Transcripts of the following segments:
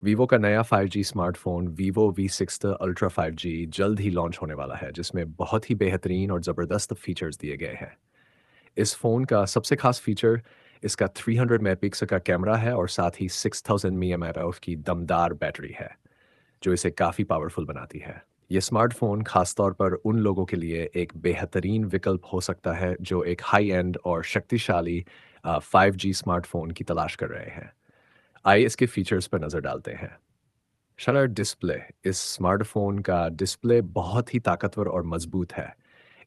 Vivo का नया 5G smartphone Vivo V60 ultra 5G जल्द ही लॉन्च होने वाला है, जिसमें बहुत ही बेहतरीन और ज़बरदस्त फीचर्स दिए गए हैं। इस फ़ोन का सबसे ख़ास फीचर इसका 300 मेगापिक्सल का कैमरा है और साथ ही 6000 mAh की दमदार बैटरी है, जो इसे काफ़ी पावरफुल बनाती है। ये स्मार्टफ़ोन ख़ास तौर पर उन लोगों के लिए एक बेहतरीन विकल्प हो सकता है, जो एक हाई एंड और शक्तिशाली 5G स्मार्टफ़ोन की तलाश कर रहे हैं। आइए इसके फीचर्स पर नज़र डालते हैं। शानदार डिस्प्ले। इस स्मार्टफ़ोन का डिस्प्ले बहुत ही ताकतवर और मज़बूत है।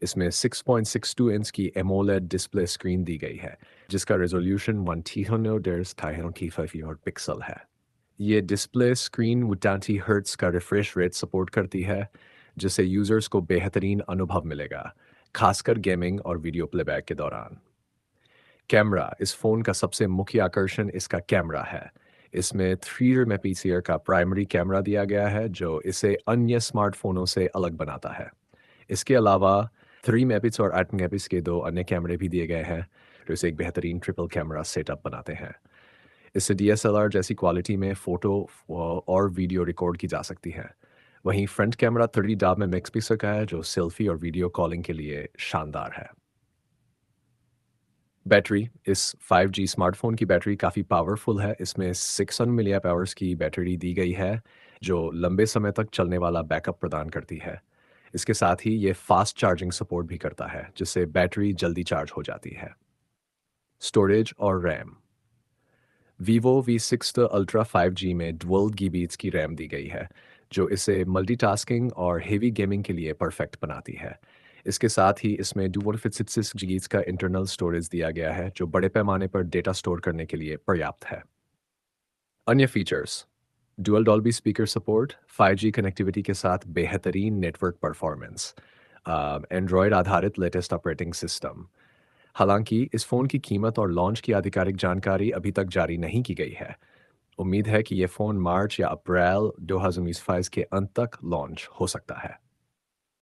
इसमें 6.62 इंच की एमोलेड डिस्प्ले स्क्रीन दी गई है, जिसका रिज़ॉल्यूशन 1200 पिक्सल है। ये डिस्प्ले स्क्रीन 120 हर्ट्ज़ का रिफ्रेश रेट सपोर्ट करती है, जिससे यूज़र्स को बेहतरीन अनुभव मिलेगा, खासकर गेमिंग और वीडियो प्लेबैक के दौरान। कैमरा। इस फ़ोन का सबसे मुख्य आकर्षण इसका कैमरा है। इसमें 3 मेगापिक्सल का प्राइमरी कैमरा दिया गया है, जो इसे अन्य स्मार्टफ़ोनों से अलग बनाता है। इसके अलावा 3 मेगापिक्सल और 8 मेगापिक्सल के 2 अन्य कैमरे भी दिए गए हैं, जो इसे एक बेहतरीन ट्रिपल कैमरा सेटअप बनाते हैं। इससे डीएसएलआर जैसी क्वालिटी में फ़ोटो और वीडियो रिकॉर्ड की जा सकती है। वहीं फ्रंट कैमरा 30 मेगापिक्सल का है, जो सेल्फ़ी और वीडियो कॉलिंग के लिए शानदार है। बैटरी। इस 5G स्मार्टफ़ोन की बैटरी काफ़ी पावरफुल है। इसमें 600 मिलिएम्प आवर्स की बैटरी दी गई है, जो लंबे समय तक चलने वाला बैकअप प्रदान करती है। इसके साथ ही ये फ़ास्ट चार्जिंग सपोर्ट भी करता है, जिससे बैटरी जल्दी चार्ज हो जाती है। स्टोरेज और RAM. Vivo V60 ultra 5G में डुअल गीबीट्स की रैम दी गई है, जो इसे मल्टीटास्किंग और हेवी गेमिंग के लिए परफेक्ट बनाती है। इसके साथ ही इसमें 256 जीबी का इंटरनल स्टोरेज दिया गया है, जो बड़े पैमाने पर डेटा स्टोर करने के लिए पर्याप्त है। अन्य features. Dual Dolby speaker support, 5G connectivity के साथ बेहतरीन नेटवर्क परफॉर्मेंस, एंड्रॉयड आधारित लेटेस्ट ऑपरेटिंग सिस्टम। हालांकि इस फ़ोन की कीमत और लॉन्च की आधिकारिक जानकारी अभी तक जारी नहीं की गई है। उम्मीद है कि ये फ़ोन मार्च या अप्रैल 2025 के अंत तक लॉन्च हो सकता है।